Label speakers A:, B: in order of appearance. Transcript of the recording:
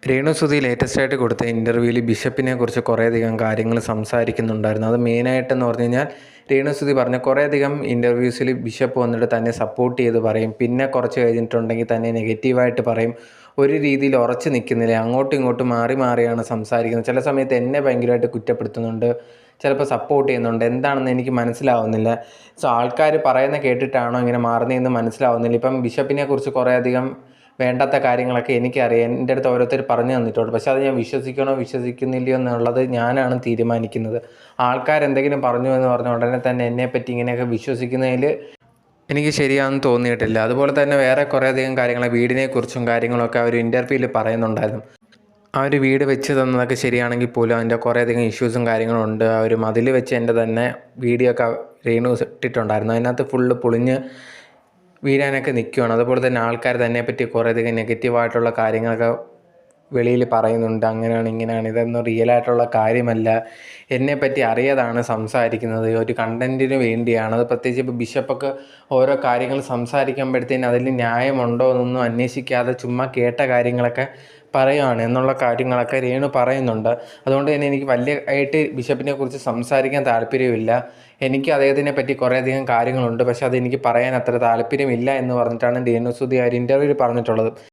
A: രേണുസുതി ലേറ്റസ്റ്റ് ആയിട്ട് കൊടുത്ത ഇൻ്റർവ്യൂവിൽ ബിഷപ്പിനെ കുറിച്ച് കുറേയധികം കാര്യങ്ങൾ സംസാരിക്കുന്നുണ്ടായിരുന്നു. അത് മെയിനായിട്ടെന്ന് പറഞ്ഞു കഴിഞ്ഞാൽ രേണുസുതി പറഞ്ഞ കുറേയധികം ഇൻ്റർവ്യൂസിൽ ബിഷപ്പ് വന്നിട്ട് തന്നെ സപ്പോർട്ട് ചെയ്ത് പറയും, പിന്നെ കുറച്ച് കഴിഞ്ഞിട്ടുണ്ടെങ്കിൽ തന്നെ നെഗറ്റീവായിട്ട് പറയും. ഒരു രീതിയിൽ ഉറച്ചു നിൽക്കുന്നില്ല, അങ്ങോട്ടും ഇങ്ങോട്ടും മാറി മാറിയാണ് സംസാരിക്കുന്നത്. ചില സമയത്ത് എന്നെ ഭയങ്കരമായിട്ട് കുറ്റപ്പെടുത്തുന്നുണ്ട്, ചിലപ്പോൾ സപ്പോർട്ട് ചെയ്യുന്നുണ്ട്. എന്താണെന്ന് എനിക്ക് മനസ്സിലാവുന്നില്ല. ആൾക്കാർ പറയുന്ന കേട്ടിട്ടാണോ ഇങ്ങനെ മാറുന്നതെന്ന് മനസ്സിലാവുന്നില്ല. ഇപ്പം ബിഷപ്പിനെ കുറിച്ച് കുറേയധികം വേണ്ടാത്ത കാര്യങ്ങളൊക്കെ എനിക്കറിയാം, എൻ്റെ അടുത്ത് ഓരോരുത്തർ പറഞ്ഞു തന്നിട്ടുണ്ട്. പക്ഷെ അത് ഞാൻ വിശ്വസിക്കണോ വിശ്വസിക്കുന്നില്ലയോ എന്നുള്ളത് ഞാനാണ് തീരുമാനിക്കുന്നത്. ആൾക്കാരെന്തെങ്കിലും പറഞ്ഞു എന്ന് പറഞ്ഞ ഉടനെ തന്നെ എന്നെപ്പറ്റി ഇങ്ങനെയൊക്കെ വിശ്വസിക്കുന്നതിൽ എനിക്ക് ശരിയാണെന്ന് തോന്നിയിട്ടില്ല. അതുപോലെ തന്നെ വേറെ കുറേയധികം കാര്യങ്ങൾ വീടിനെക്കുറിച്ചും കാര്യങ്ങളൊക്കെ ആ ഒരു ഇൻ്റർവ്യൂവിൽ പറയുന്നുണ്ടായിരുന്നു. ആ ഒരു വീട് വെച്ച് തന്നതൊക്കെ ശരിയാണെങ്കിൽ പോലും അതിൻ്റെ കുറേയധികം ഇഷ്യൂസും കാര്യങ്ങളും ഉണ്ട്. ആ ഒരു മതിൽ വെച്ച് എൻ്റെ തന്നെ വീഡിയോ ഒക്കെ രേണു ഇട്ടിട്ടുണ്ടായിരുന്നു. അതിനകത്ത് ഫുള്ള് പൊളിഞ്ഞ് വീഴാനൊക്കെ നിൽക്കുകയാണ്. അതുപോലെ തന്നെ ആൾക്കാർ തന്നെപ്പറ്റി കുറേയധികം നെഗറ്റീവായിട്ടുള്ള കാര്യങ്ങളൊക്കെ വെളിയിൽ പറയുന്നുണ്ട്. അങ്ങനെയാണ് ഇങ്ങനെയാണ്, ഇതൊന്നും റിയലായിട്ടുള്ള കാര്യമല്ല, എന്നെപ്പറ്റി അറിയാതാണ് സംസാരിക്കുന്നത്, ഒരു കണ്ടൻറ്റിന് വേണ്ടിയാണ്. അത് പ്രത്യേകിച്ച് ഇപ്പോൾ ബിഷപ്പൊക്കെ ഓരോ കാര്യങ്ങൾ സംസാരിക്കുമ്പോഴത്തേന് അതിൽ ന്യായമുണ്ടോ എന്നൊന്നും അന്വേഷിക്കാതെ ചുമ്മാ കേട്ട കാര്യങ്ങളൊക്കെ പറയുകയാണ് എന്നുള്ള കാര്യങ്ങളൊക്കെ രേണു പറയുന്നുണ്ട്. അതുകൊണ്ട് തന്നെ എനിക്ക് വലിയതായിട്ട് ബിഷപ്പിനെ കുറിച്ച് സംസാരിക്കാൻ താല്പര്യമില്ല. എനിക്ക് അദ്ദേഹത്തിനെ പറ്റി കുറേയധികം കാര്യങ്ങളുണ്ട്, പക്ഷേ അതെനിക്ക് പറയാൻ അത്ര താല്പര്യമില്ല എന്ന് പറഞ്ഞിട്ടാണ് രേണുസുതി ആ ഒരു ഇൻ്റർവ്യൂവിൽ പറഞ്ഞിട്ടുള്ളത്.